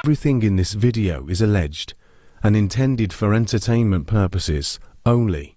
Everything in this video is alleged and intended for entertainment purposes only.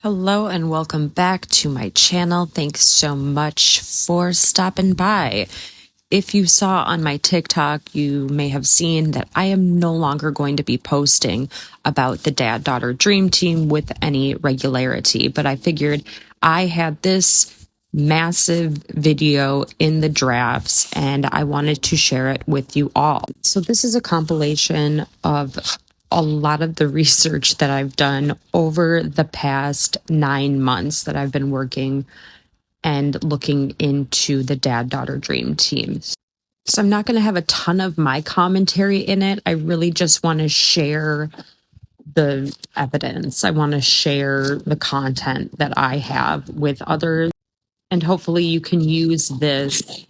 Hello and welcome back to my channel. Thanks so much for stopping by. If you saw on my TikTok, you may have seen that I am no longer going to be posting about the dad-daughter dream team with any regularity, but I figured I had this massive video in the drafts and I wanted to share it with you all. So this is a compilation of a lot of the research that I've done over the past 9 months that I've been working and looking into the dad-daughter dream teams. So I'm not going to have a ton of my commentary in it. I really just want to share the evidence. I want to share the content that I have with others. And hopefully you can use this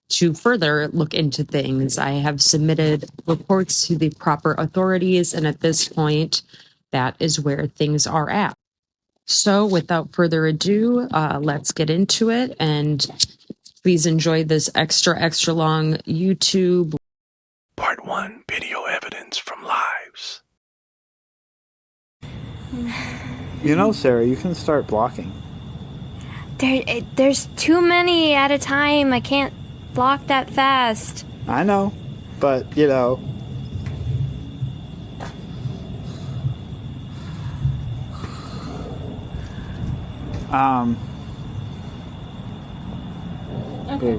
to further look into things. I have submitted reports to the proper authorities, and at this point, that is where things are at. So without further ado, let's get into it, and please enjoy this extra long YouTube. Part 1, video evidence from lives. You know, Sarah, you can start blocking. There's too many at a time. I can't block that fast. I know, but, you know. Okay.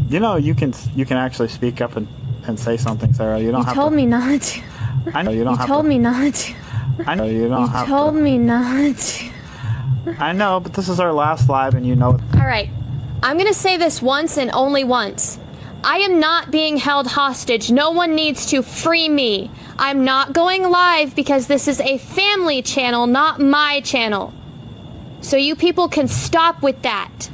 You know, you can actually speak up and say something, Sarah. You don't have to. You told me not to. I know you don't have to. You told me not to. I know you don't have to. You told me not to. I know, but this is our last live and you know it. All right. I'm going to say this once and only once. I am not being held hostage. No one needs to free me. I'm not going live because this is a family channel, not my channel. So you people can stop with that.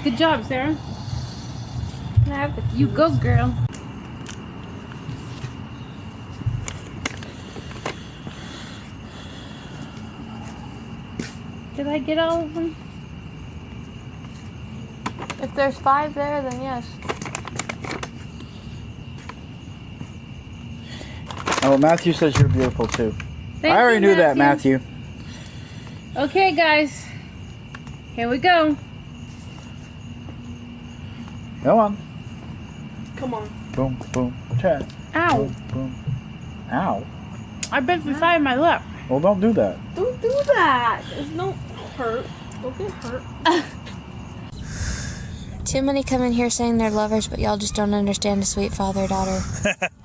Good job, Sarah. You go, girl. Did I get all of them? If there's 5 there, then yes. Oh, Matthew says you're beautiful too. Thank I already you, knew that, Matthew. Okay, guys. Here we go. Go on. Come on. Boom, boom, chat. Ow. Boom, boom. Ow. I bet we fired my lip. Well, don't do that. Don't do that. There's no hurt. Don't get hurt. Too many come in here saying they're lovers, but y'all just don't understand a sweet father-daughter.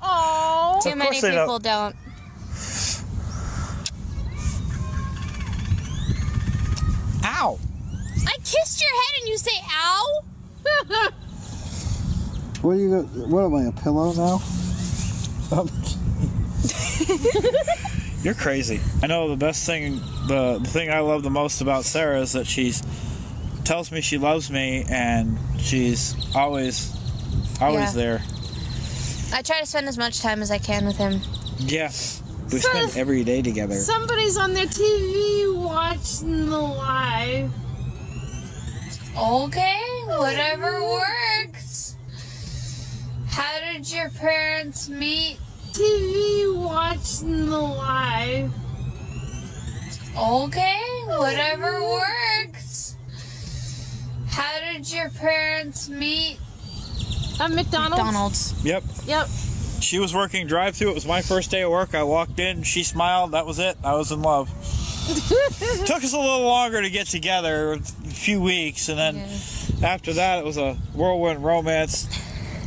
Oh. Too many people don't. Ow. I kissed your head and you say ow? What are you? What am I, a pillow now? You're crazy. I know the best thing, the thing I love the most about Sarah is that she's tells me she loves me and she's always there. I try to spend as much time as I can with him. Yeah, we spend every day together. Somebody's on their TV watching the live. Okay, whatever works. How did your parents meet? TV watching the live. Okay, whatever works. How did your parents meet? McDonald's. Yep. Yep. She was working drive-thru. It was my first day of work. I walked in. She smiled. That was it. I was in love. Took us a little longer to get together, a few weeks, and then after that, it was a whirlwind romance.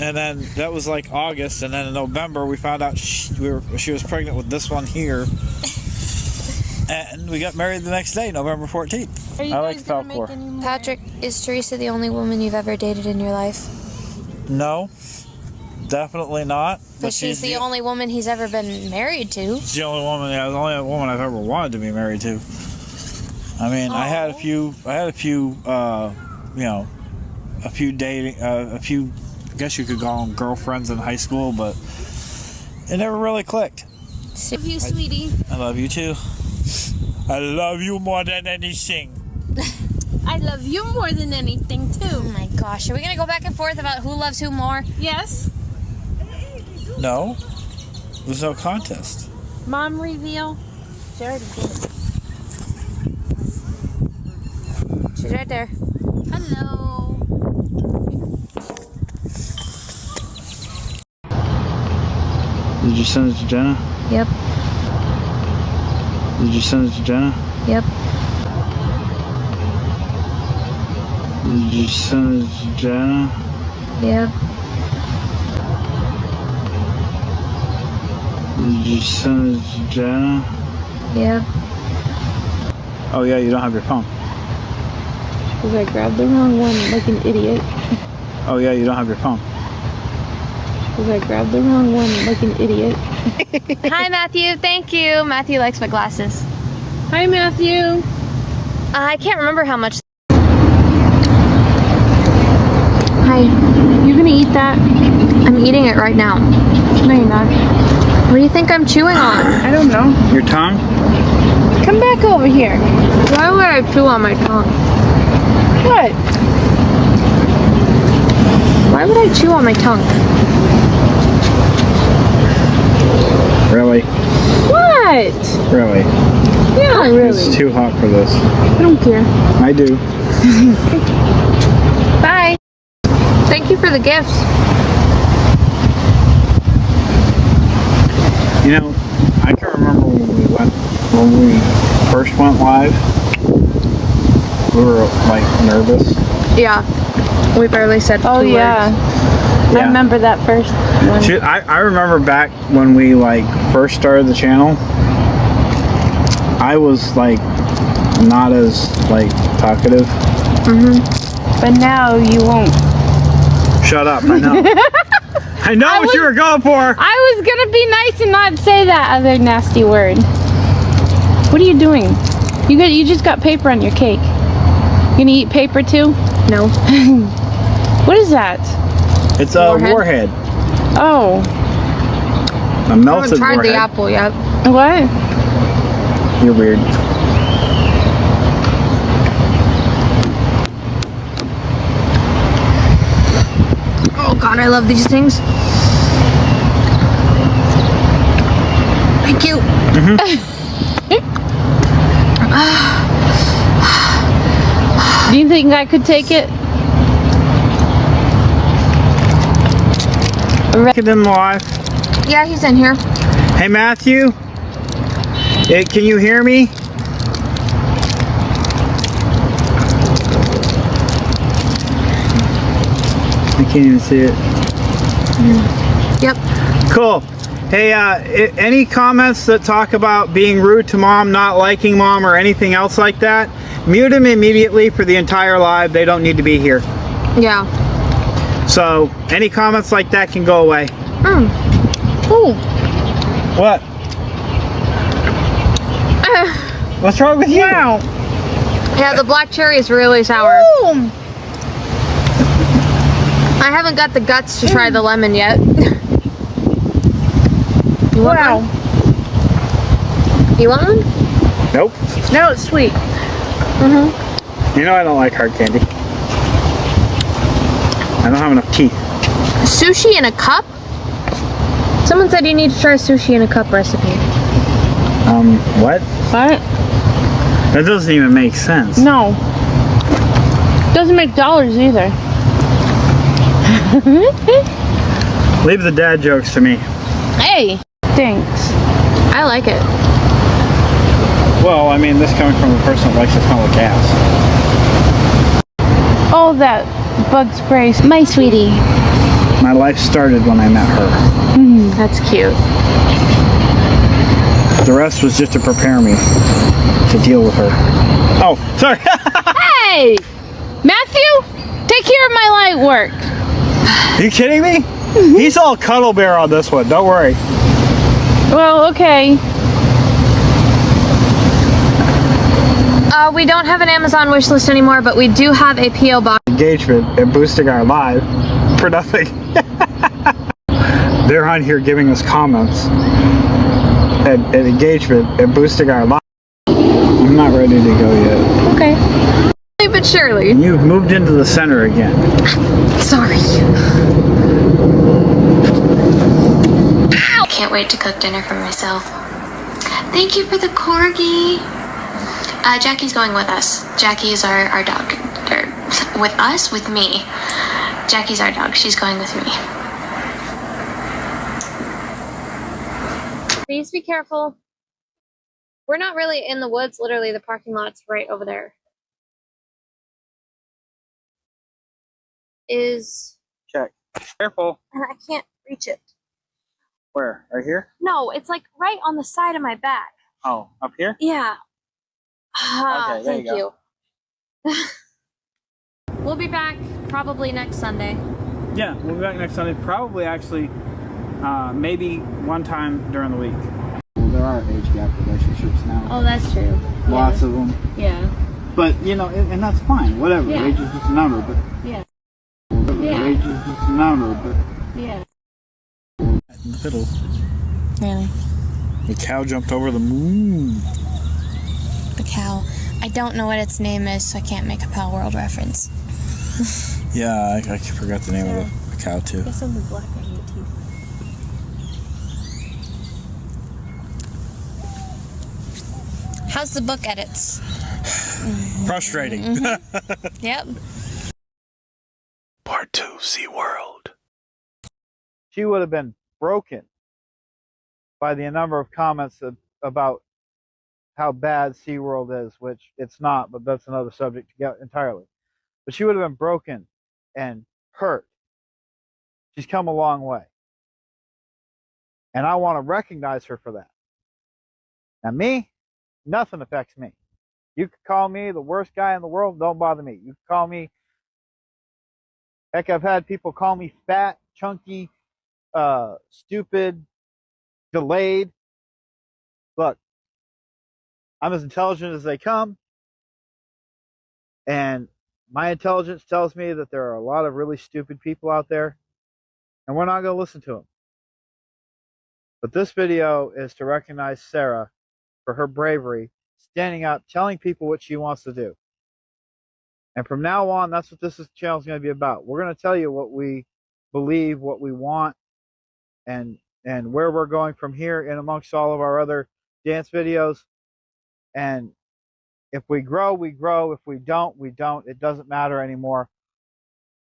And then that was like August, and then in November we found out she was pregnant with this one here. And we got married the next day, November 14th. I like Falcor. Patrick, is Teresa the only woman you've ever dated in your life? No, definitely not. But she's the only woman he's ever been married to. She's the only woman. Yeah, the only woman I've ever wanted to be married to. I mean, I had a few, a few dating, a few. I guess you could call them girlfriends in high school, but it never really clicked. Love you, sweetie. I love you too. I love you more than anything. I love you more than anything, Oh too. my gosh, are we gonna go back and forth about who loves who more? Yes. No, there's no contest. Mom reveal. She already did. She's right there. Hello. Did you send it to Jenna? Yep. Did you send it to Jenna? Yep. Did you send it to Jenna? Yep. Did you send it to Jenna? Yep. Oh yeah, you don't have your phone. Because I grabbed the wrong one like an idiot. Oh yeah, you don't have your phone. Because I grabbed the wrong one like an idiot. Hi, Matthew. Thank you. Matthew likes my glasses. Hi, Matthew. I can't remember how much. Hi. You gonna eat that? I'm eating it right now. No, you're not. What do you think I'm chewing on? I don't know. Your tongue? Come back over here. Why would I chew on my tongue? What? Why would I chew on my tongue? Really? What? Really? Yeah, really. It's too hot for this. I don't care. I do. Bye. Thank you for the gifts. You know, I can remember when we first went live. We were like nervous. Yeah. We barely said Oh, 2 yeah. words. I remember that first one. Shit, I remember back when we like first started the channel. I was like not as like talkative. But now you won't. Shut up! I know. I know what you were going for. I was gonna be nice and not say that other nasty word. What are you doing? You just got paper on your cake. You gonna eat paper too? No. What is that? It's a warhead. Oh. A I melted haven't tried warhead. the apple yet. What? You're weird. Oh god, I love these things. Thank you. Do you think I could take it? Get in live. Yeah, he's in here. Hey Matthew. Can you hear me? I can't even see it. Yep. Cool. Hey, any comments that talk about being rude to mom, not liking mom, or anything else like that, mute them immediately for the entire live. They don't need to be here. Yeah. So, any comments like that can go away. Ooh. What? What's wrong with you? Wow. Yeah, the black cherry is really sour. Ooh. I haven't got the guts to try the lemon yet. You want Wow. one? You want one? Nope. No, it's sweet. You know I don't like hard candy. I don't have enough teeth. Sushi in a cup? Someone said you need to try sushi in a cup recipe. What? What? That doesn't even make sense. No. Doesn't make dollars either. Leave the dad jokes to me. Hey. Thanks. I like it. Well, I mean, this coming from a person that likes to smell of gas. Oh, that bug spray. My sweetie. My life started when I met her. That's cute. The rest was just to prepare me to deal with her. Oh, sorry. Hey! Matthew! Take care of my light work. Are you kidding me? He's all cuddle bear on this one. Don't worry. Well, okay. We don't have an Amazon wish list anymore, but we do have a P.O. box. Engagement and boosting our live for nothing. They're on here giving us comments and engagement and boosting our live. I'm not ready to go yet. Okay. But surely. You've moved into the center again. Sorry. Can't wait to cook dinner for myself. Thank you for the corgi. Jackie's going with us. Jackie is our dog. With us? With me. Jackie's our dog. She's going with me. Please be careful. We're not really in the woods. Literally, the parking lot's right over there. Check. Careful. And I can't reach it. Where? Right here? No, it's like right on the side of my back. Oh, up here? Yeah. Okay, there Thank you you. We'll be back probably next Sunday. Yeah, we'll be back next Sunday. Probably actually, maybe one time during the week. Well, there are age gap relationships now. Oh, that's true. Lots of them. Yeah. But, you know, and that's fine. Whatever. Yeah. Age is just a number, but... Yeah. Yeah. Age is just a number, but... Yeah. In the middle. Really? The cow jumped over the moon. The cow. I don't know what its name is, so I can't make a Pal World reference. Yeah, I forgot the name of the cow, too. There's something black on your teeth. How's the book edits? Frustrating. Yep. Part 2 SeaWorld. She would have been broken by the number of comments about how bad SeaWorld is, which it's not, but that's another subject to get entirely. But she would have been broken and hurt. She's come a long way. And I want to recognize her for that. Now me, nothing affects me. You could call me the worst guy in the world, don't bother me. You could call me, heck, I've had people call me fat, chunky, stupid, delayed. Look, I'm as intelligent as they come, and my intelligence tells me that there are a lot of really stupid people out there, and we're not going to listen to them. But this video is to recognize Sarah for her bravery, standing up, telling people what she wants to do. And from now on, that's what this channel is going to be about. We're going to tell you what we believe, what we want, and where we're going from here in amongst all of our other dance videos. And if we grow, we grow. If we don't, we don't. It doesn't matter anymore.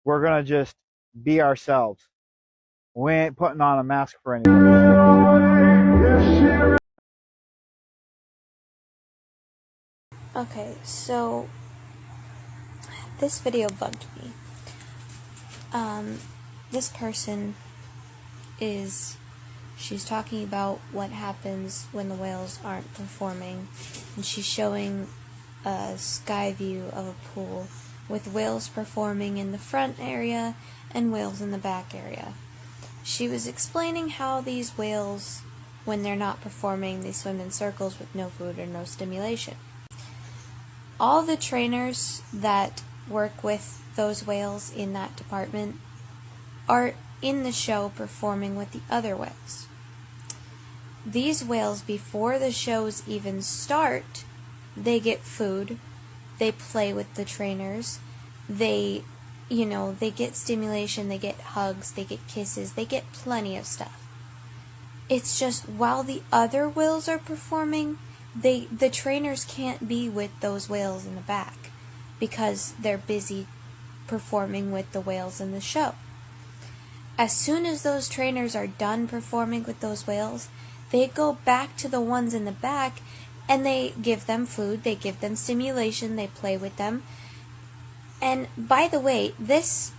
We're going to just be ourselves. We ain't putting on a mask for anybody. Okay, so this video bugged me. This person she's talking about what happens when the whales aren't performing, and she's showing a sky view of a pool with whales performing in the front area and whales in the back area. She was explaining how these whales, when they're not performing, they swim in circles with no food or no stimulation. All the trainers that work with those whales in that department are in the show performing with the other whales. These whales, before the shows even start, they get food, they play with the trainers, they get stimulation, they get hugs, they get kisses, they get plenty of stuff. It's just while the other whales are performing, the trainers can't be with those whales in the back because they're busy performing with the whales in the show. As soon as those trainers are done performing with those whales, they go back to the ones in the back and they give them food, they give them stimulation, they play with them. And by the way, this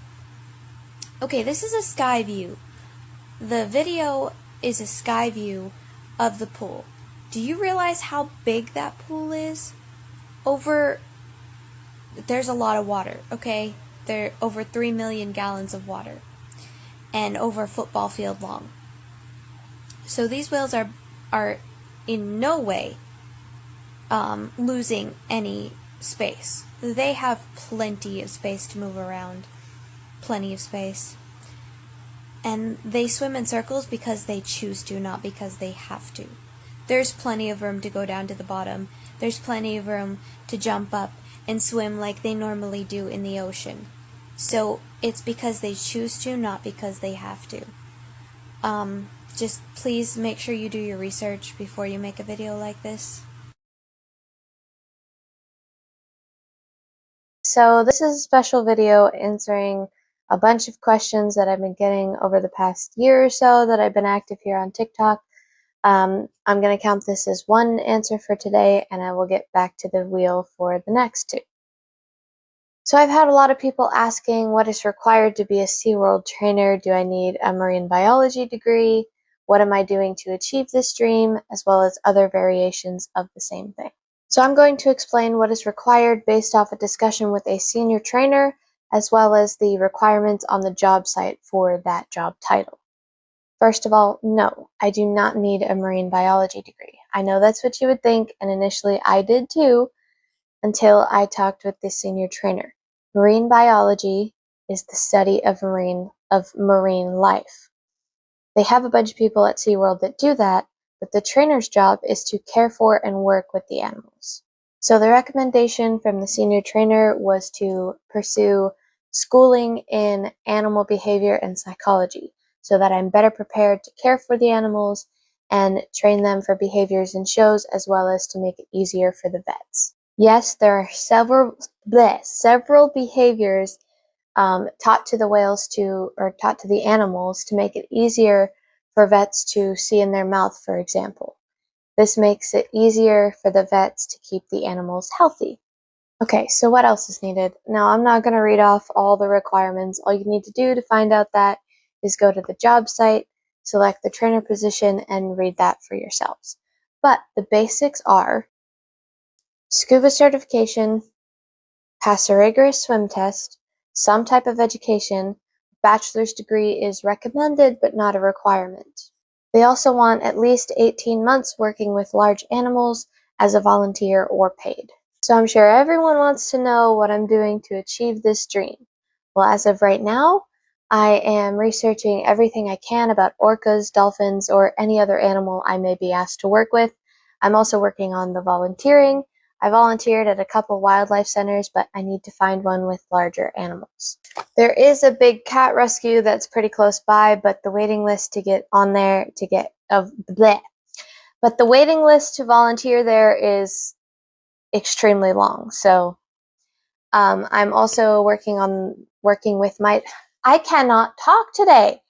is a sky view. The video is a sky view of the pool. Do you realize how big that pool is? There's a lot of water, okay? There are over 3 million gallons of water, and over a football field long. So these whales are in no way losing any space. They have plenty of space to move around. Plenty of space. And they swim in circles because they choose to, not because they have to. There's plenty of room to go down to the bottom. There's plenty of room to jump up and swim like they normally do in the ocean. So it's because they choose to, not because they have to. Just please make sure you do your research before you make a video like this. So this is a special video answering a bunch of questions that I've been getting over the past year or so that I've been active here on TikTok. I'm going to count this as one answer for today, and I will get back to the wheel for the next two. So I've had a lot of people asking what is required to be a SeaWorld trainer. Do I need a marine biology degree? What am I doing to achieve this dream? As well as other variations of the same thing. So I'm going to explain what is required based off a discussion with a senior trainer, as well as the requirements on the job site for that job title. First of all, no, I do not need a marine biology degree. I know that's what you would think, and initially I did too, until I talked with the senior trainer. Marine biology is the study of marine life. They have a bunch of people at SeaWorld that do that, but the trainer's job is to care for and work with the animals. So the recommendation from the senior trainer was to pursue schooling in animal behavior and psychology, so that I'm better prepared to care for the animals and train them for behaviors in shows, as well as to make it easier for the vets. Yes, there are several behaviors taught to the whales taught to the animals to make it easier for vets to see in their mouth, for example. This makes it easier for the vets to keep the animals healthy. Okay, so what else is needed? Now, I'm not going to read off all the requirements. All you need to do to find out that is go to the job site, select the trainer position, and read that for yourselves. But the basics are scuba certification, pass a rigorous swim test, some type of education. Bachelor's degree is recommended but not a requirement. They also want at least 18 months working with large animals as a volunteer or paid. So I'm sure everyone wants to know what I'm doing to achieve this dream. Well, as of right now, I am researching everything I can about orcas, dolphins, or any other animal I may be asked to work with. I'm also working on the volunteering. I volunteered at a couple wildlife centers, but I need to find one with larger animals. There is a big cat rescue that's pretty close by, but the waiting list to get on there But the waiting list to volunteer there is extremely long. So I'm also working with I cannot talk today.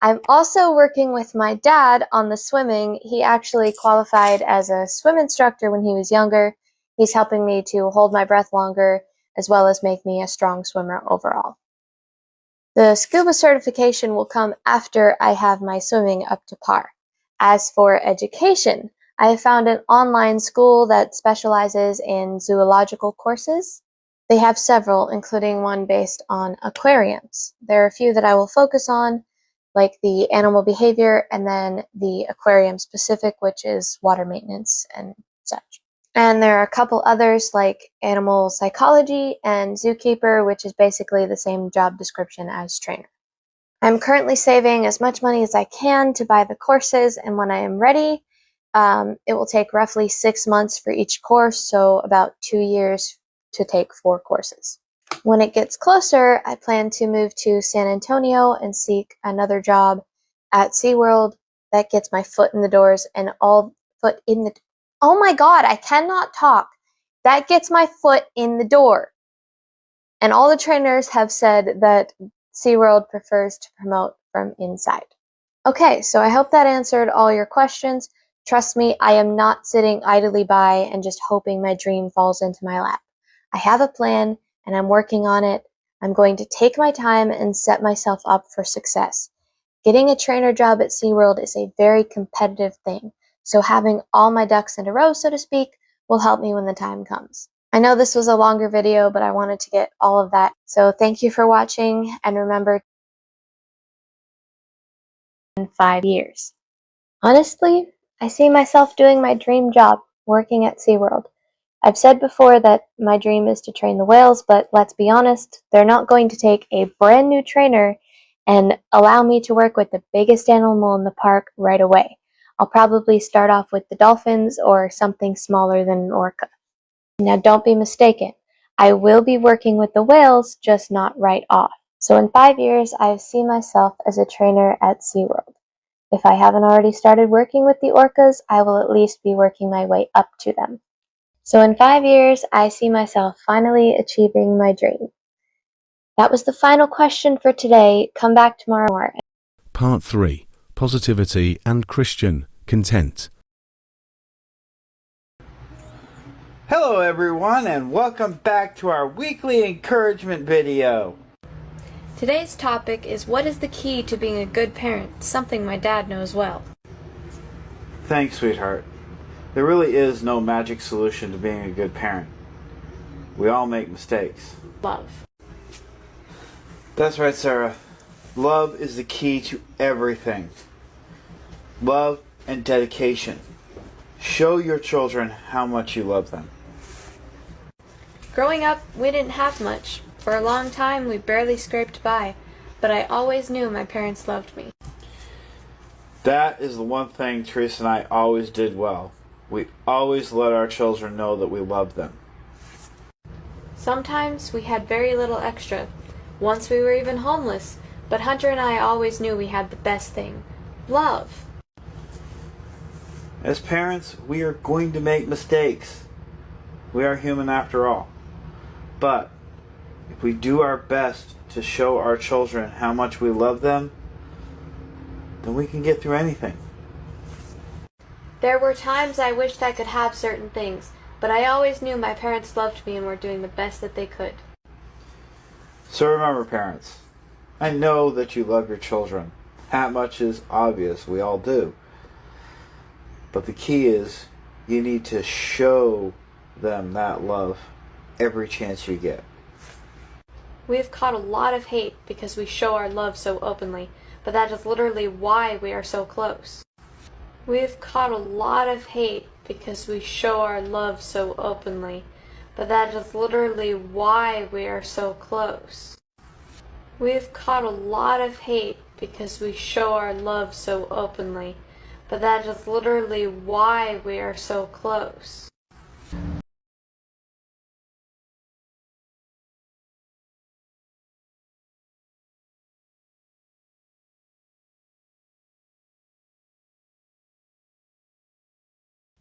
I'm also working with my dad on the swimming. He actually qualified as a swim instructor when he was younger. He's helping me to hold my breath longer, as well as make me a strong swimmer overall. The scuba certification will come after I have my swimming up to par. As for education, I have found an online school that specializes in zoological courses. They have several, including one based on aquariums. There are a few that I will focus on, like the animal behavior, and then the aquarium specific, which is water maintenance and such. And there are a couple others like animal psychology and zookeeper, which is basically the same job description as trainer. I'm currently saving as much money as I can to buy the courses, and when I am ready, it will take roughly 6 months for each course, so about 2 years to take 4 courses. When it gets closer, I plan to move to San Antonio and seek another job at SeaWorld that gets my foot in the doors and oh my god, I cannot talk. That gets my foot in the door. And all the trainers have said that SeaWorld prefers to promote from inside. Okay, so I hope that answered all your questions. Trust me, I am not sitting idly by and just hoping my dream falls into my lap. I have a plan, and I'm working on it. I'm going to take my time and set myself up for success. Getting a trainer job at SeaWorld is a very competitive thing, so having all my ducks in a row, so to speak, will help me when the time comes. I know this was a longer video, but I wanted to get all of that. So thank you for watching, and remember, in 5 years. Honestly, I see myself doing my dream job, working at SeaWorld. I've said before that my dream is to train the whales, but let's be honest, they're not going to take a brand new trainer and allow me to work with the biggest animal in the park right away. I'll probably start off with the dolphins or something smaller than an orca. Now don't be mistaken, I will be working with the whales, just not right off. So in 5 years, I see myself as a trainer at SeaWorld. If I haven't already started working with the orcas, I will at least be working my way up to them. So in 5 years, I see myself finally achieving my dream. That was the final question for today. Come back tomorrow more. Part 3. Positivity and Christian Content. Hello everyone, and welcome back to our weekly encouragement video. Today's topic is, what is the key to being a good parent? Something my dad knows well. Thanks, sweetheart. There really is no magic solution to being a good parent. We all make mistakes. Love. That's right, Sarah. Love is the key to everything. Love and dedication. Show your children how much you love them. Growing up, we didn't have much. For a long time, we barely scraped by, but I always knew my parents loved me. That is the one thing Teresa and I always did well. We always let our children know that we love them. Sometimes we had very little extra. Once we were even homeless, but Hunter and I always knew we had the best thing: love. As parents, we are going to make mistakes. We are human after all. But if we do our best to show our children how much we love them, then we can get through anything. There were times I wished I could have certain things, but I always knew my parents loved me and were doing the best that they could. So remember, parents, I know that you love your children. That much is obvious. We all do. But the key is, you need to show them that love every chance you get. We have caught a lot of hate because we show our love so openly, but that is literally why we are so close. We have caught a lot of hate because we show our love so openly, but that is literally why we are so close. We have caught a lot of hate because we show our love so openly, but that is literally why we are so close.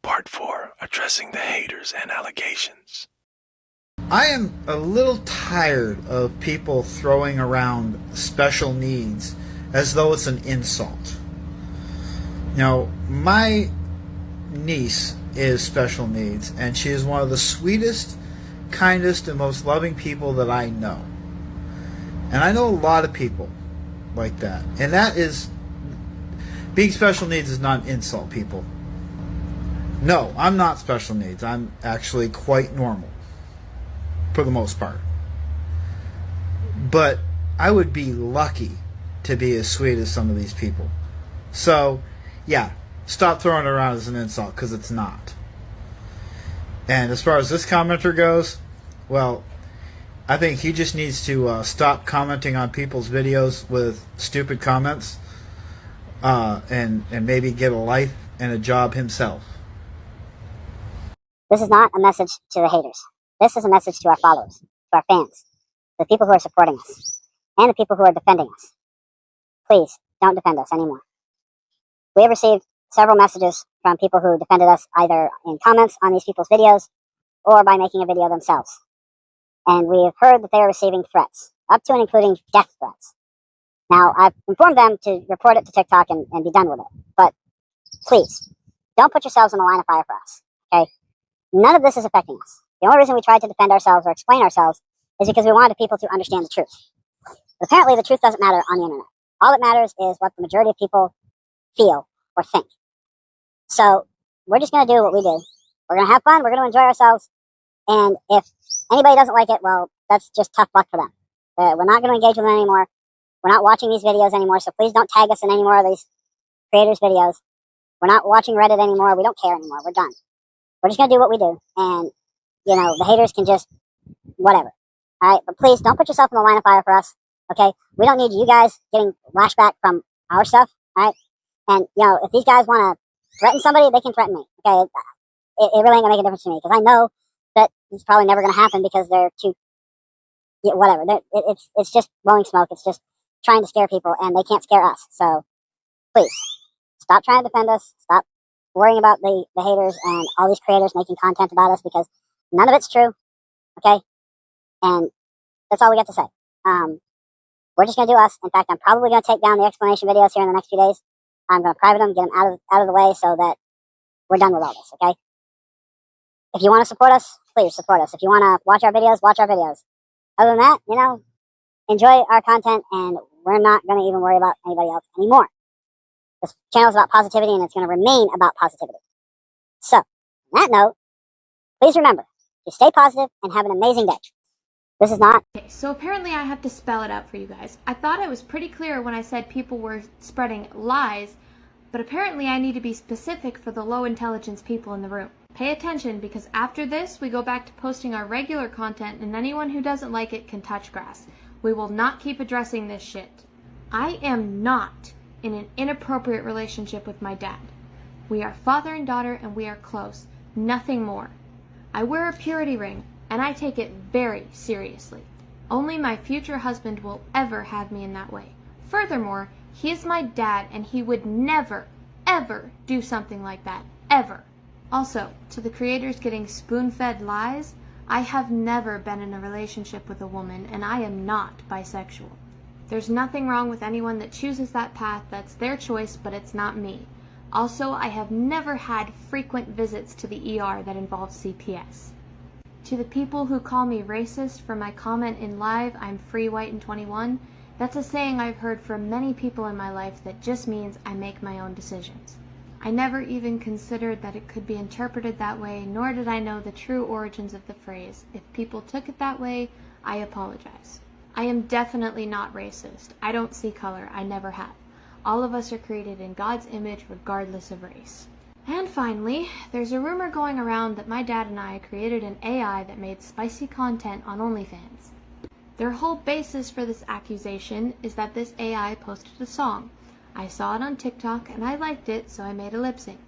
Part 4. Addressing the haters and allegations. I am a little tired of people throwing around special needs as though it's an insult. Now, my niece is special needs, and she is one of the sweetest, kindest, and most loving people that I know. And I know a lot of people like that. And that is, being special needs is not an insult, people. No, I'm not special needs. I'm actually quite normal, for the most part. But I would be lucky to be as sweet as some of these people. So, yeah, stop throwing it around as an insult, because it's not. And as far as this commenter goes, well, I think he just needs to stop commenting on people's videos with stupid comments, and maybe get a life and a job himself. This is not a message to the haters. This is a message to our followers, to our fans, the people who are supporting us, and the people who are defending us. Please, don't defend us anymore. We have received several messages from people who defended us either in comments on these people's videos or by making a video themselves. And we have heard that they are receiving threats, up to and including death threats. Now, I've informed them to report it to TikTok and be done with it. But please, don't put yourselves in the line of fire for us, okay? None of this is affecting us. The only reason we tried to defend ourselves or explain ourselves is because we wanted people to understand the truth. But apparently the truth doesn't matter on the internet. All that matters is what the majority of people feel or think. So we're just going to do what we do. We're going to have fun. We're going to enjoy ourselves. And if anybody doesn't like it, well, that's just tough luck for them. We're not going to engage with them anymore. We're not watching these videos anymore. So please don't tag us in any more of these creators' videos. We're not watching Reddit anymore. We don't care anymore. We're done. We're just going to do what we do. And, you know, the haters can just whatever. All right? But please don't put yourself in the line of fire for us. Okay? We don't need you guys getting lashback from our stuff. All right? And, you know, if these guys want to threaten somebody, they can threaten me. Okay? It really ain't going to make a difference to me because I know that it's probably never going to happen because they're too, yeah, whatever. It's just blowing smoke. It's just trying to scare people, and they can't scare us. So, please, stop trying to defend us. Stop worrying about the haters and all these creators making content about us because none of it's true. Okay? And that's all we got to say. We're just going to do us. In fact, I'm probably going to take down the explanation videos here in the next few days. I'm going to private them, get them out of the way so that we're done with all this, okay? If you want to support us, please support us. If you want to watch our videos, watch our videos. Other than that, you know, enjoy our content, and we're not going to even worry about anybody else anymore. This channel is about positivity, and it's going to remain about positivity. So, on that note, please remember to stay positive and have an amazing day. This is not... Okay, so apparently I have to spell it out for you guys. I thought I was pretty clear when I said people were spreading lies, but apparently I need to be specific for the low intelligence people in the room. Pay attention, because after this, we go back to posting our regular content, and anyone who doesn't like it can touch grass. We will not keep addressing this shit. I am not in an inappropriate relationship with my dad. We are father and daughter, and we are close. Nothing more. I wear a purity ring, and I take it very seriously. Only my future husband will ever have me in that way. Furthermore, he is my dad, and he would never, ever do something like that. Ever. Also, to the creators getting spoon-fed lies, I have never been in a relationship with a woman, and I am not bisexual. There's nothing wrong with anyone that chooses that path. That's their choice, but it's not me. Also, I have never had frequent visits to the ER that involve CPS. To the people who call me racist for my comment in live, I'm free, white, and 21, that's a saying I've heard from many people in my life that just means I make my own decisions. I never even considered that it could be interpreted that way, nor did I know the true origins of the phrase. If people took it that way, I apologize. I am definitely not racist. I don't see color. I never have. All of us are created in God's image regardless of race. And finally, there's a rumor going around that my dad and I created an AI that made spicy content on OnlyFans. Their whole basis for this accusation is that this AI posted a song. I saw it on TikTok and I liked it, so I made a lip sync.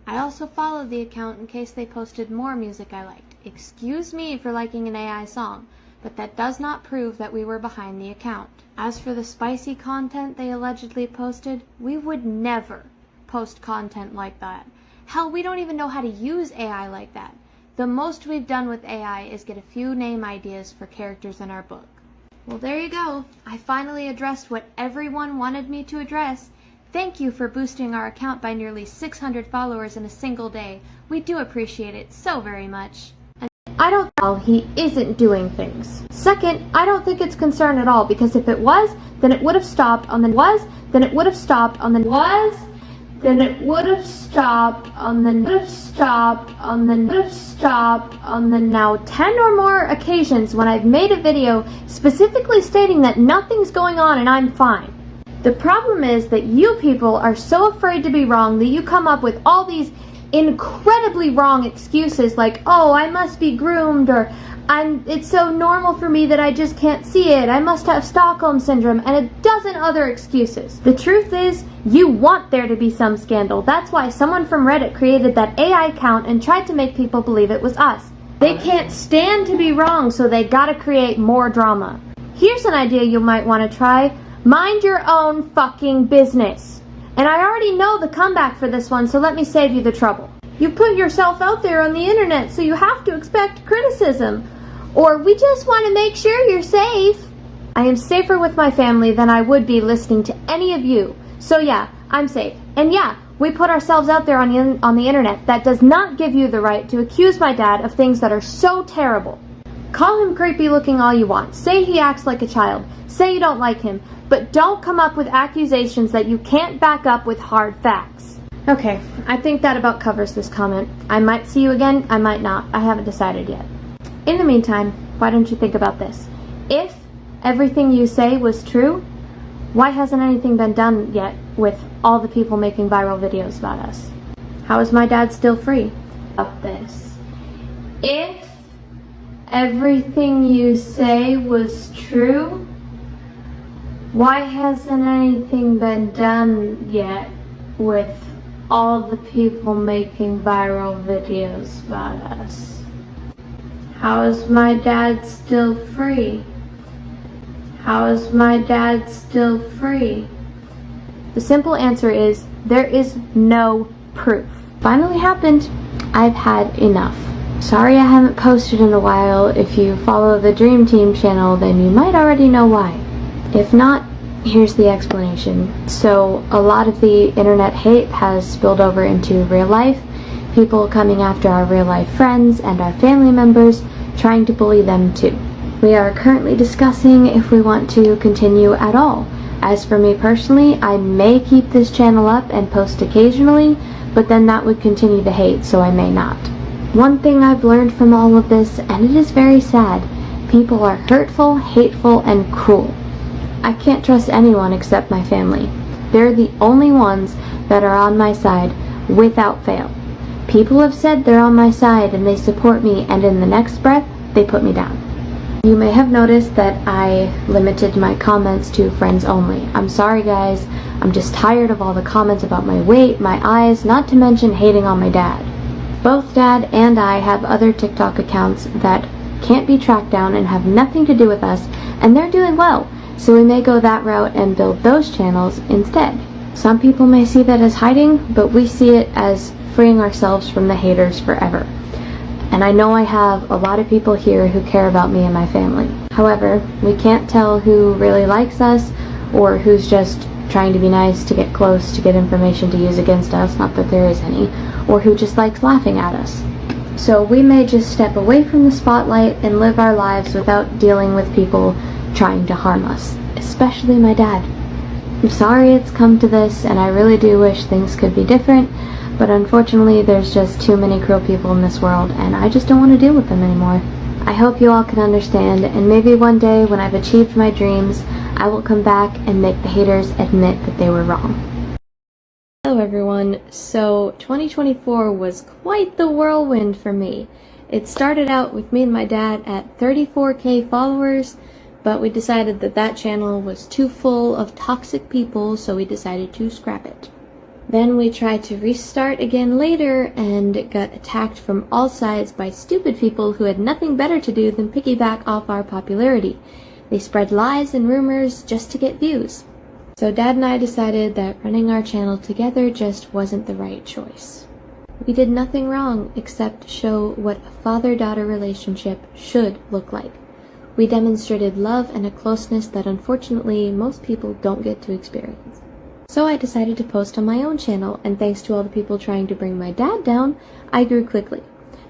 I also followed the account in case they posted more music I liked. Excuse me for liking an AI song, but that does not prove that we were behind the account. As for the spicy content they allegedly posted, we would never post content like that. Hell, we don't even know how to use AI like that. The most we've done with AI is get a few name ideas for characters in our book. Well, there you go. I finally addressed what everyone wanted me to address. Thank you for boosting our account by nearly 600 followers in a single day. We do appreciate it so very much. I don't think he isn't doing things. Second, I don't think it's concern at all, because if it was, then it would have stopped on the now 10 or more occasions when I've made a video specifically stating that nothing's going on and I'm fine. The problem is that you people are so afraid to be wrong that you come up with all these incredibly wrong excuses like, oh, I must be groomed, or it's so normal for me that I just can't see it, I must have Stockholm Syndrome, and a dozen other excuses. The truth is, you want there to be some scandal. That's why someone from Reddit created that AI account and tried to make people believe it was us. They can't stand to be wrong, so they gotta create more drama. Here's an idea you might want to try. Mind your own fucking business. And I already know the comeback for this one, so let me save you the trouble. You put yourself out there on the internet, so you have to expect criticism. Or we just want to make sure you're safe. I am safer with my family than I would be listening to any of you. So yeah, I'm safe. And yeah, we put ourselves out there on the internet. That does not give you the right to accuse my dad of things that are so terrible. Call him creepy looking all you want. Say he acts like a child. Say you don't like him. But don't come up with accusations that you can't back up with hard facts. Okay, I think that about covers this comment. I might see you again, I might not. I haven't decided yet. In the meantime, why don't you think about this? If everything you say was true, why hasn't anything been done yet with all the people making viral videos about us? How is my dad still free? About this. If everything you say was true, why hasn't anything been done yet with all the people making viral videos about us? How is my dad still free? How is my dad still free? The simple answer is, there is no proof. Finally happened. I've had enough. Sorry I haven't posted in a while. If you follow the Dream Team channel, then you might already know why. If not, here's the explanation. So, a lot of the internet hate has spilled over into real life. People coming after our real life friends and our family members, trying to bully them too. We are currently discussing if we want to continue at all. As for me personally, I may keep this channel up and post occasionally, but then that would continue the hate, so I may not. One thing I've learned from all of this, and it is very sad, people are hurtful, hateful, and cruel. I can't trust anyone except my family. They're the only ones that are on my side, without fail. People have said they're on my side and they support me, and in the next breath, they put me down. You may have noticed that I limited my comments to friends only. I'm sorry guys, I'm just tired of all the comments about my weight, my eyes, not to mention hating on my dad. Both Dad and I have other TikTok accounts that can't be tracked down and have nothing to do with us, and they're doing well, so we may go that route and build those channels instead. Some people may see that as hiding, but we see it as freeing ourselves from the haters forever. And I know I have a lot of people here who care about me and my family. However, we can't tell who really likes us or who's just trying to be nice to get close to get information to use against us, not that there is any, or who just likes laughing at us. So we may just step away from the spotlight and live our lives without dealing with people trying to harm us, especially my dad. I'm sorry it's come to this, and I really do wish things could be different, but unfortunately there's just too many cruel people in this world, and I just don't want to deal with them anymore. I hope you all can understand, and maybe one day when I've achieved my dreams, I will come back and make the haters admit that they were wrong. Hello everyone. So 2024 was quite the whirlwind for me. It started out with me and my dad at 34K followers, but we decided that that channel was too full of toxic people, so we decided to scrap it. Then we tried to restart again later and got attacked from all sides by stupid people who had nothing better to do than piggyback off our popularity. They spread lies and rumors just to get views. So Dad and I decided that running our channel together just wasn't the right choice. We did nothing wrong except show what a father-daughter relationship should look like. We demonstrated love and a closeness that unfortunately most people don't get to experience. So I decided to post on my own channel, and thanks to all the people trying to bring my dad down, I grew quickly.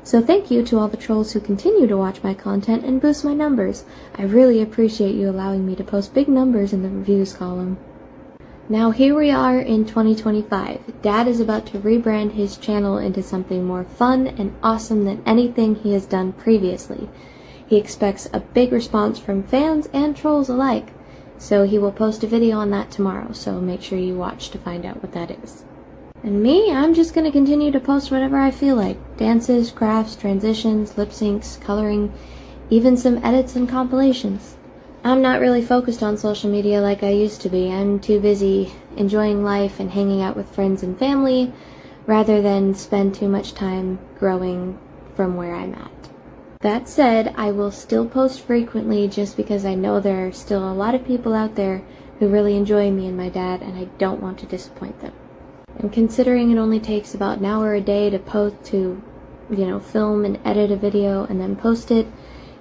So thank you to all the trolls who continue to watch my content and boost my numbers. I really appreciate you allowing me to post big numbers in the reviews column. Now here we are in 2025. Dad is about to rebrand his channel into something more fun and awesome than anything he has done previously. He expects a big response from fans and trolls alike, so he will post a video on that tomorrow, so make sure you watch to find out what that is. And me, I'm just going to continue to post whatever I feel like. Dances, crafts, transitions, lip syncs, coloring, even some edits and compilations. I'm not really focused on social media like I used to be. I'm too busy enjoying life and hanging out with friends and family, rather than spend too much time growing from where I'm at. That said, I will still post frequently just because I know there are still a lot of people out there who really enjoy me and my dad, and I don't want to disappoint them. And considering it only takes about an hour a day to film and edit a video and then post it,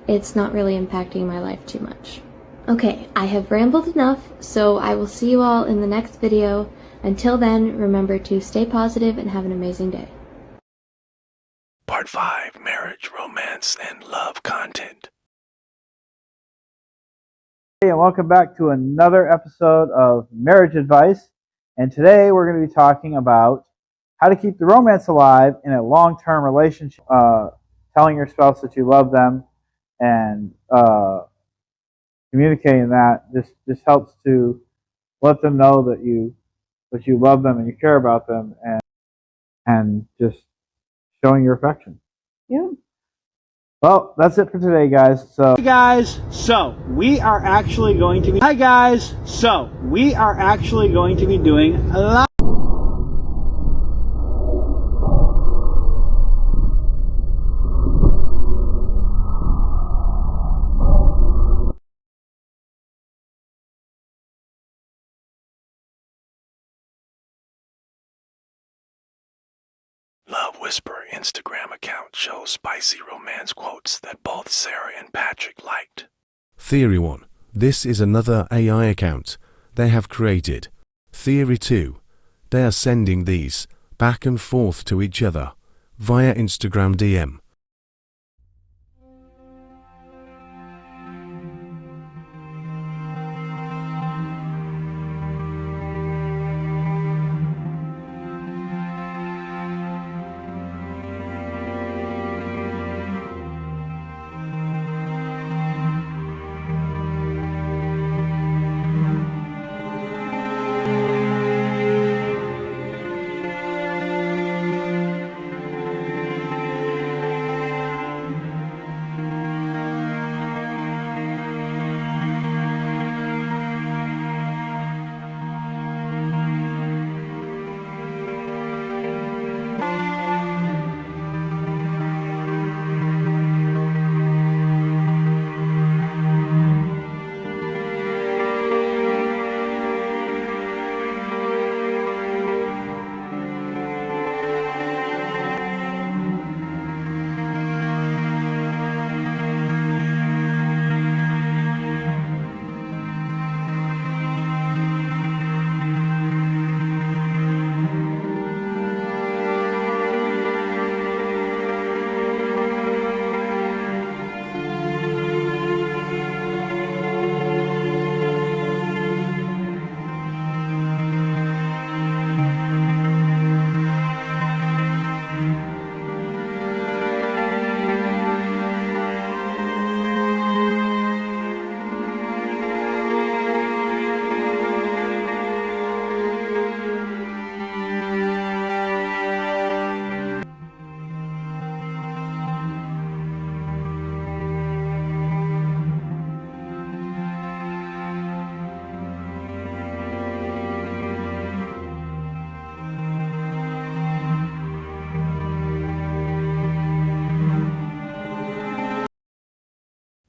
it's not really impacting my life too much. Okay, I have rambled enough, so I will see you all in the next video. Until then, remember to stay positive and have an amazing day. Part 5, marriage, romance, and love content. Hey, and welcome back to another episode of Marriage Advice. And today we're going to be talking about how to keep the romance alive in a long-term relationship. Telling your spouse that you love them and communicating that just helps to let them know that you love them and you care about them, and just showing your affection. Yeah. Well, that's it for today, guys. So, we are actually going to be doing a lot. Love Whisper Instagram account shows spicy romance quotes that both Sarah and Patrick liked. Theory 1. This is another AI account they have created. Theory 2. They are sending these back and forth to each other via Instagram DM.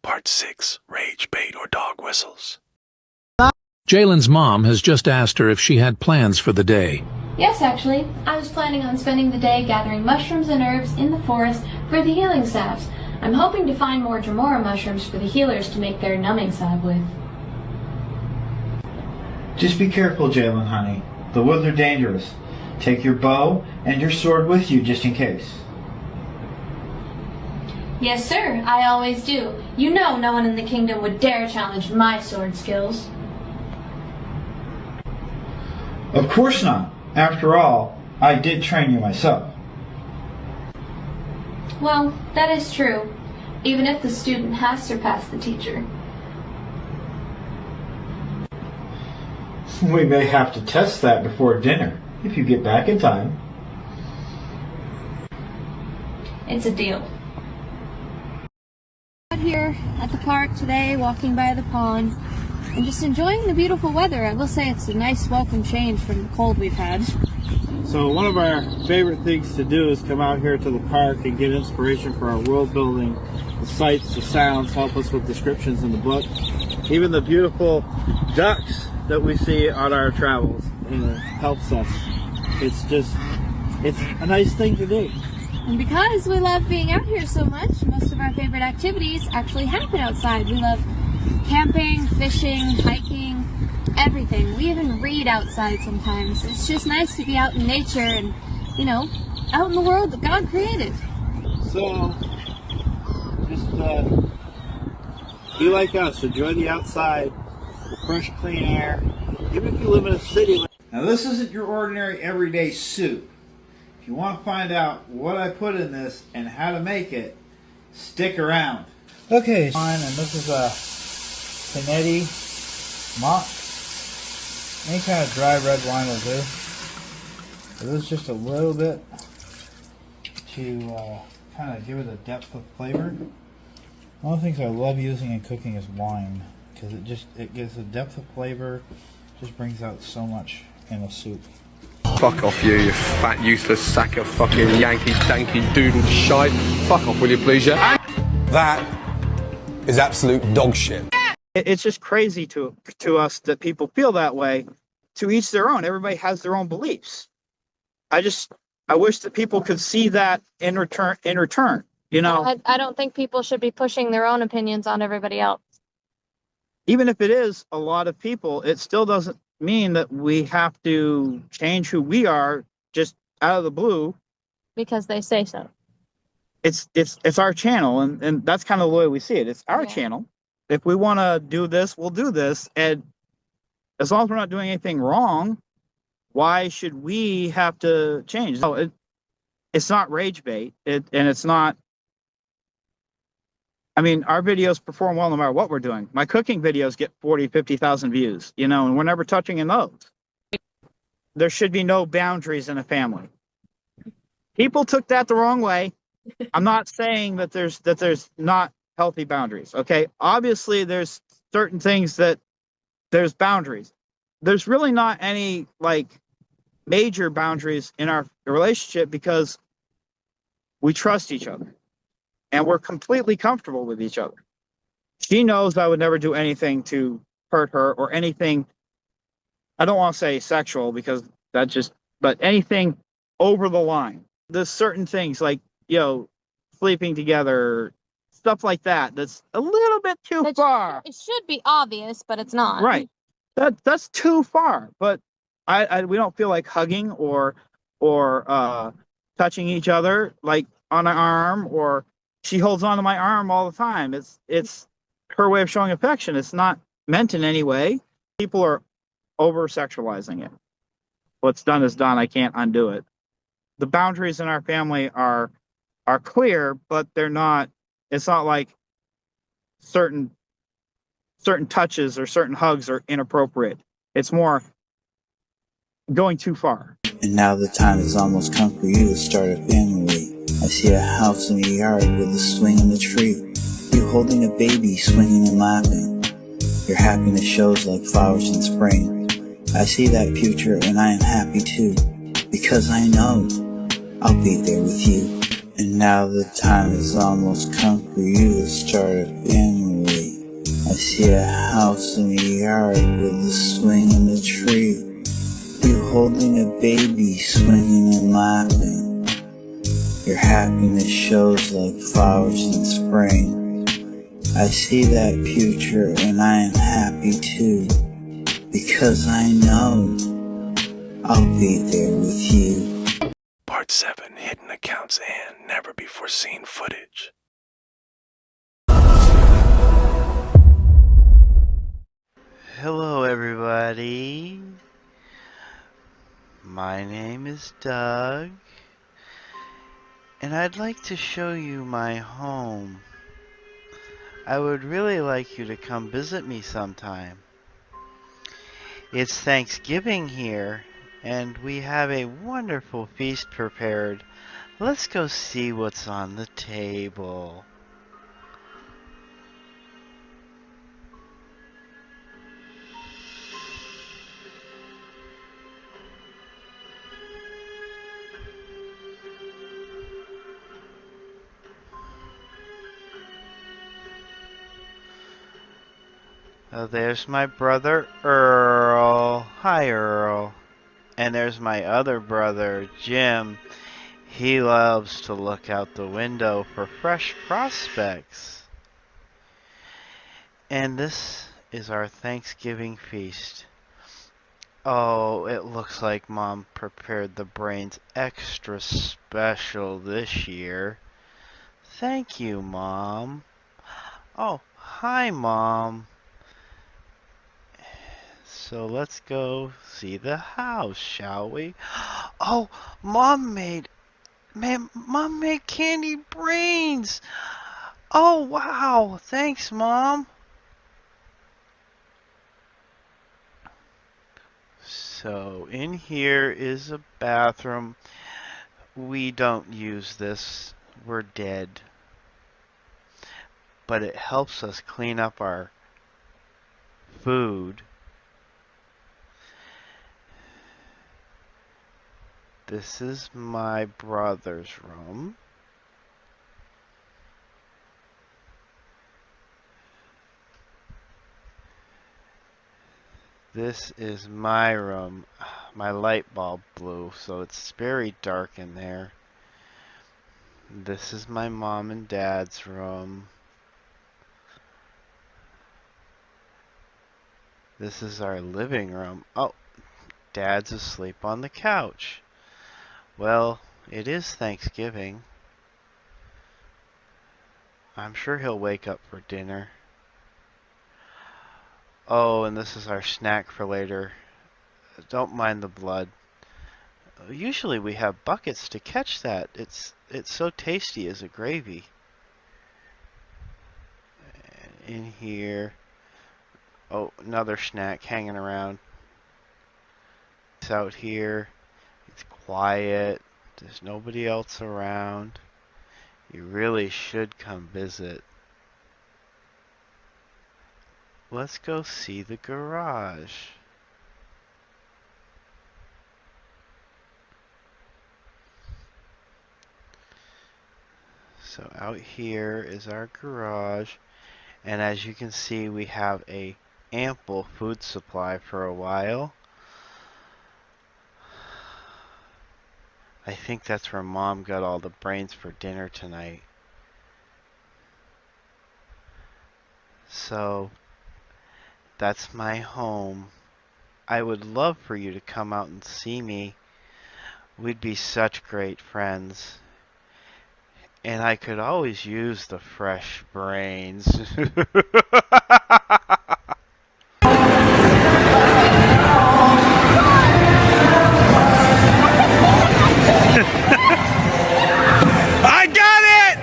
Part 6. Rage bait or dog whistles. Jalen's mom has just asked her if she had plans for the day. Yes, actually. I was planning on spending the day gathering mushrooms and herbs in the forest for the healing salves. I'm hoping to find more Dremora mushrooms for the healers to make their numbing salve with. Just be careful, Jalen, honey. The woods are dangerous. Take your bow and your sword with you just in case. Yes, sir. I always do. You know no one in the kingdom would dare challenge my sword skills. Of course not. After all, I did train you myself. Well, that is true, even if the student has surpassed the teacher. We may have to test that before dinner, if you get back in time. It's a deal. Out here at the park today, walking by the pond, and just enjoying the beautiful weather. I will say it's a nice welcome change from the cold we've had. So one of our favorite things to do is come out here to the park and get inspiration for our world building. The sights, the sounds help us with descriptions in the book. Even the beautiful ducks that we see on our travels helps us. It's a nice thing to do. And because we love being out here so much, most of our favorite activities actually happen outside. We love camping, fishing, hiking, everything. We even read outside sometimes. It's just nice to be out in nature and, you know, out in the world that God created. So, just be like us. Enjoy the outside. fresh, clean air. Even if you live in a city. Now this isn't your ordinary everyday soup. If you want to find out what I put in this and how to make it, stick around. Okay, fine, and this is a Panetti mock. Any kind of dry red wine will do. So this is just a little bit to kind of give it a depth of flavor. One of the things I love using in cooking is wine, because it gives a depth of flavor, just brings out so much in a soup. Fuck off you fat useless sack of fucking Yankee danky doodle shite. Fuck off will you please, yeah? That is absolute dog shit. It's just crazy to us that people feel that way. To each their own. Everybody has their own beliefs. I wish that people could see that in return. You know, I don't think people should be pushing their own opinions on everybody else. Even if it is a lot of people, it still doesn't mean that we have to change who we are just out of the blue because they say so. It's our channel, and that's kind of the way we see it. It's our channel. If we want to do this, we'll do this, and as long as we're not doing anything wrong, why should we have to change? So it's not rage bait, and it's not. I mean, our videos perform well no matter what we're doing. My cooking videos get 40, 50,000 views, you know, and we're never touching in those. There should be no boundaries in a family. People took that the wrong way. I'm not saying that there's not healthy boundaries, okay? Obviously, there's certain things that there's boundaries. There's really not any, like, major boundaries in our relationship because we trust each other. And we're completely comfortable with each other. She knows I would never do anything to hurt her or anything. I don't want to say sexual because but anything over the line. There's certain things like, sleeping together, stuff like that. That's a little bit too far. It should be obvious, but it's not. Right. That's too far. But we don't feel like hugging or touching each other like on an arm, or she holds onto my arm all the time. It's her way of showing affection. It's not meant in any way. People are over sexualizing it. What's done is done. I can't undo it. The boundaries in our family are clear, but they're not. It's not like certain touches or certain hugs are inappropriate. It's more going too far. And now the time has almost come for you to start a family. I see a house in your yard with a swing in the tree. You holding a baby, swinging and laughing. Your happiness shows like flowers in spring. I see that future and I am happy too, because I know I'll be there with you. And now the time has almost come for you to start a family. I see a house in your yard with a swing in the tree. You holding a baby, swinging and laughing. Your happiness shows like flowers in spring. I see that future and I am happy too, because I know I'll be there with you. Part 7, Hidden Accounts and Never Before Seen Footage. Hello everybody. My name is Doug, and I'd like to show you my home. I would really like you to come visit me sometime. It's Thanksgiving here, and we have a wonderful feast prepared. Let's go see what's on the table. There's my brother Earl. Hi Earl. And there's my other brother Jim. He loves to look out the window for fresh prospects. And this is our Thanksgiving feast. Oh, it looks like Mom prepared the brains extra special this year. Thank you, Mom. Oh, hi Mom. So let's go see the house, shall we? Oh, Mom made candy brains. Oh, wow. Thanks, Mom. So in here is a bathroom. We don't use this. We're dead. But it helps us clean up our food. This is my brother's room. This is my room. My light bulb blew, so it's very dark in there. This is my mom and dad's room. This is our living room. Oh, Dad's asleep on the couch. Well, it is Thanksgiving. I'm sure he'll wake up for dinner. Oh, and this is our snack for later. Don't mind the blood. Usually we have buckets to catch that. It's so tasty as a gravy. In here. Oh, another snack hanging around. It's out here. It's quiet. There's nobody else around. You really should come visit. Let's go see the garage. So out here is our garage, and as you can see, we have a ample food supply for a while. I think that's where Mom got all the brains for dinner tonight. So that's my home. I would love for you to come out and see me. We'd be such great friends. And I could always use the fresh brains. I got it!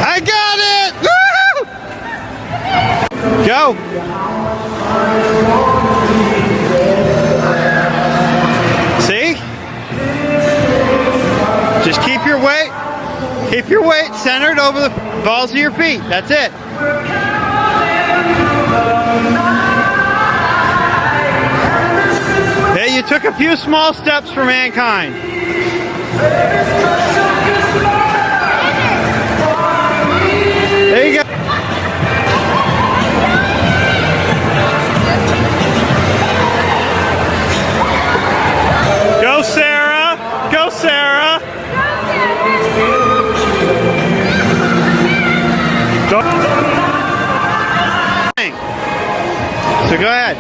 I got it! Woo! Go! See? Just keep your weight centered over the balls of your feet. That's it. Hey, you took a few small steps for mankind. There you go. Go, Sarah. Go, Sarah. So go ahead.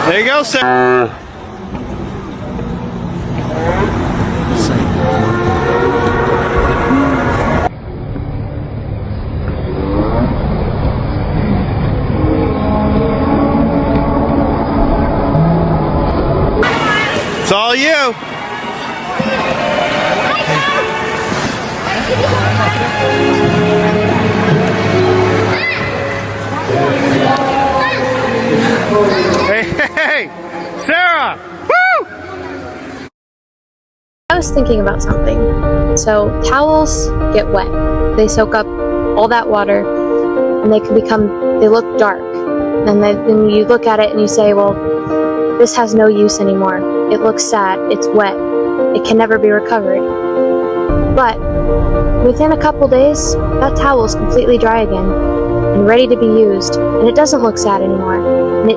There you go, sir. It's all you. Hey, Sarah! Woo! I was thinking about something. So towels get wet. They soak up all that water and they look dark. And then you look at it and you say, well, this has no use anymore. It looks sad. It's wet. It can never be recovered. But within a couple days, that towel is completely dry again and ready to be used, and it doesn't look sad anymore. And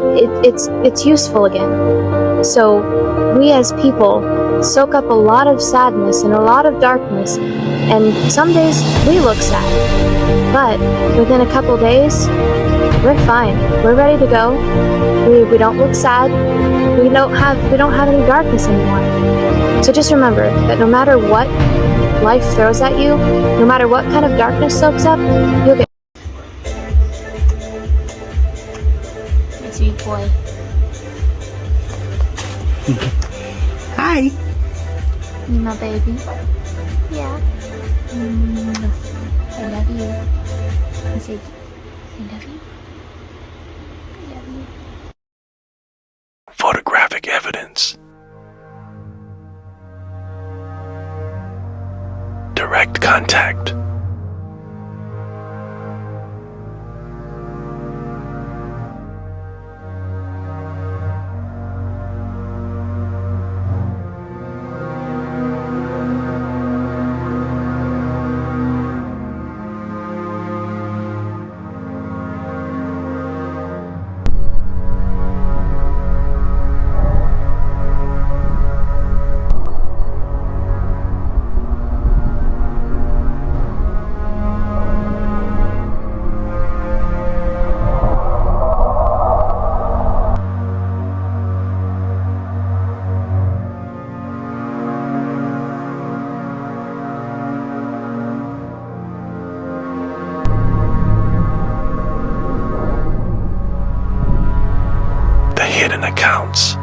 it's useful again. So we as people soak up a lot of sadness and a lot of darkness, and some days we look sad. But within a couple days, we're fine. We're ready to go. We don't look sad. We don't have any darkness anymore. So just remember that no matter what life throws at you, no matter what kind of darkness soaks up, you'll get. Sweet boy. Hi. My baby. Yeah. I love you. I said, I love you. I love you. Photographic evidence. Direct contact. Hidden accounts.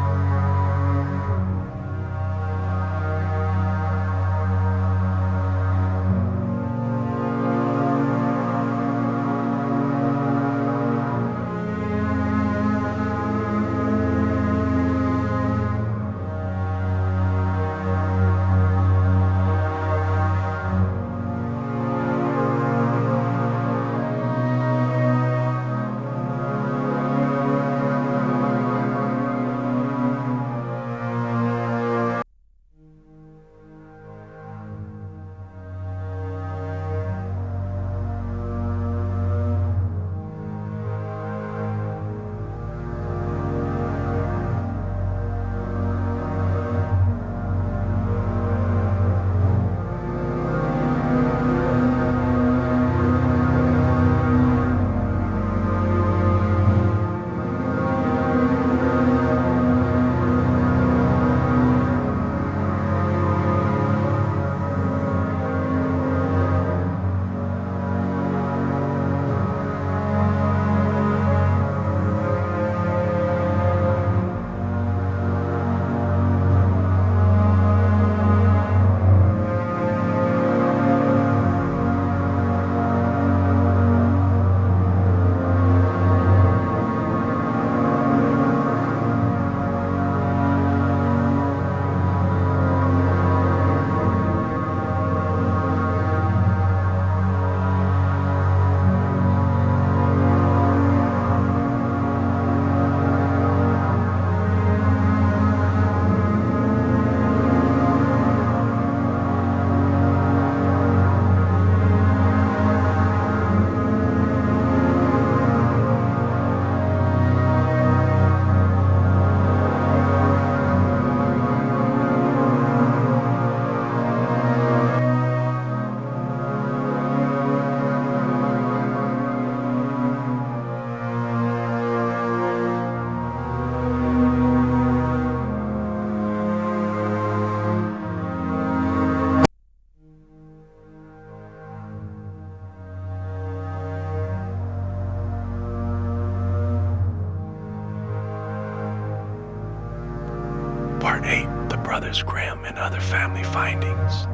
Part 8, The Brothers Grimm and Other Family Findings.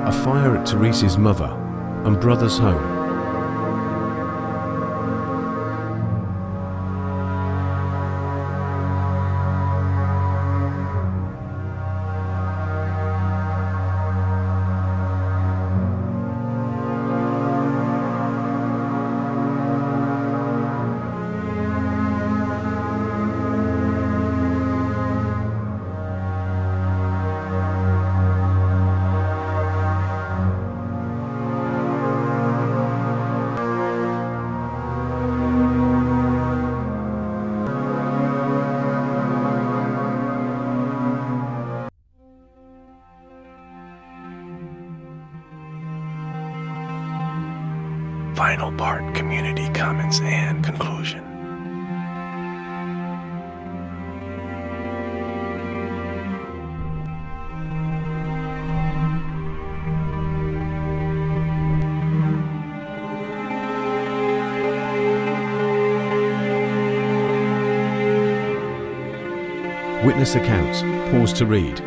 A fire at Teresa's mother and brother's home. Final part, community comments and conclusion. Witness accounts. Pause to read.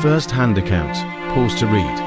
First-hand accounts. Pause to read.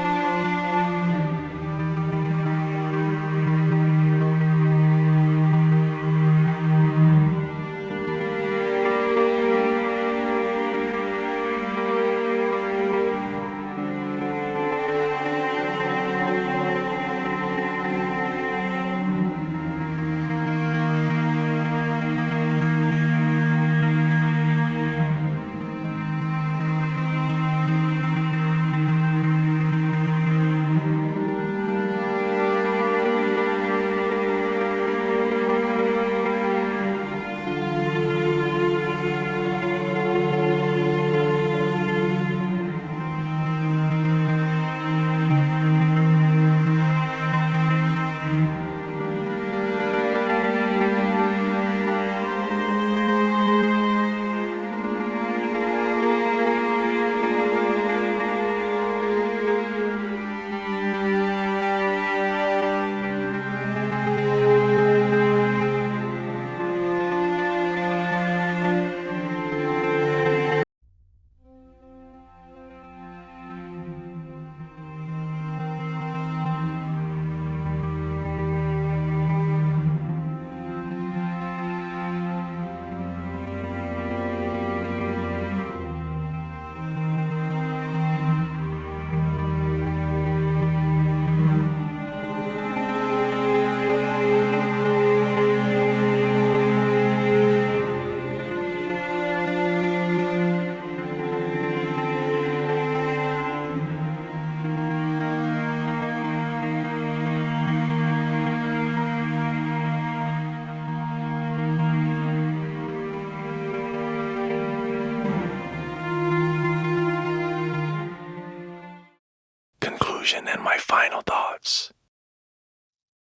Conclusion and my final thoughts.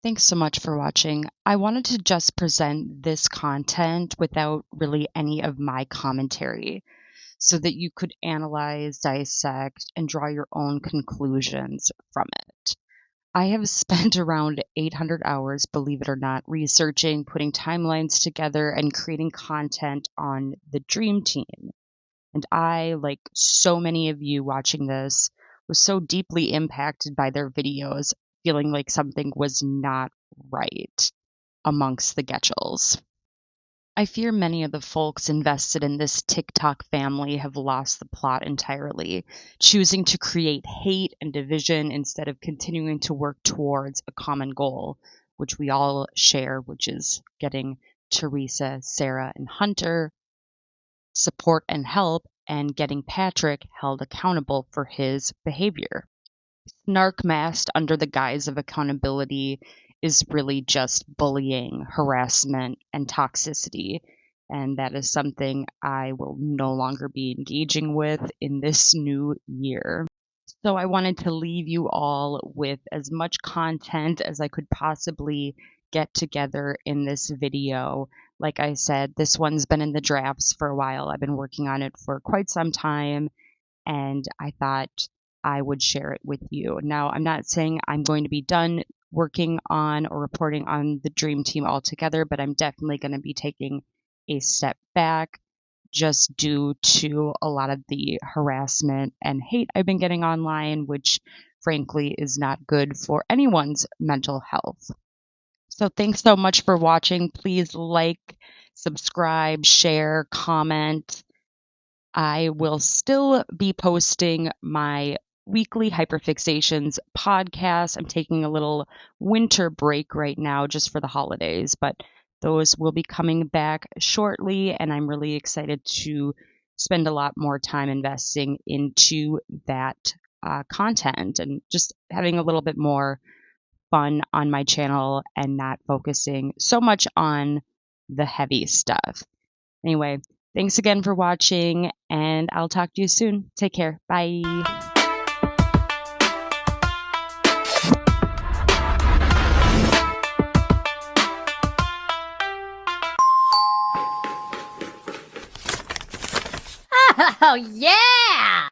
Thanks so much for watching. I wanted to just present this content without really any of my commentary so that you could analyze, dissect, and draw your own conclusions from it. I have spent around 800 hours, believe it or not, researching, putting timelines together, and creating content on the Dream Team. And I, like so many of you watching this, was so deeply impacted by their videos, feeling like something was not right amongst the Getchels. I fear many of the folks invested in this TikTok family have lost the plot entirely, choosing to create hate and division instead of continuing to work towards a common goal, which we all share, which is getting Teresa, Sarah, and Hunter support and help, and getting Patrick held accountable for his behavior. Snark masked under the guise of accountability is really just bullying, harassment, and toxicity, and that is something I will no longer be engaging with in this new year. So I wanted to leave you all with as much content as I could possibly get together in this video. Like I said, this one's been in the drafts for a while. I've been working on it for quite some time, and I thought I would share it with you. Now, I'm not saying I'm going to be done working on or reporting on the Dream Team altogether, but I'm definitely going to be taking a step back just due to a lot of the harassment and hate I've been getting online, which frankly is not good for anyone's mental health. So thanks so much for watching. Please like, subscribe, share, comment. I will still be posting my weekly Hyperfixations podcast. I'm taking a little winter break right now just for the holidays, but those will be coming back shortly, and I'm really excited to spend a lot more time investing into that content and just having a little bit more fun on my channel and not focusing so much on the heavy stuff. Anyway, thanks again for watching, and I'll talk to you soon. Take care. Bye. Oh, yeah!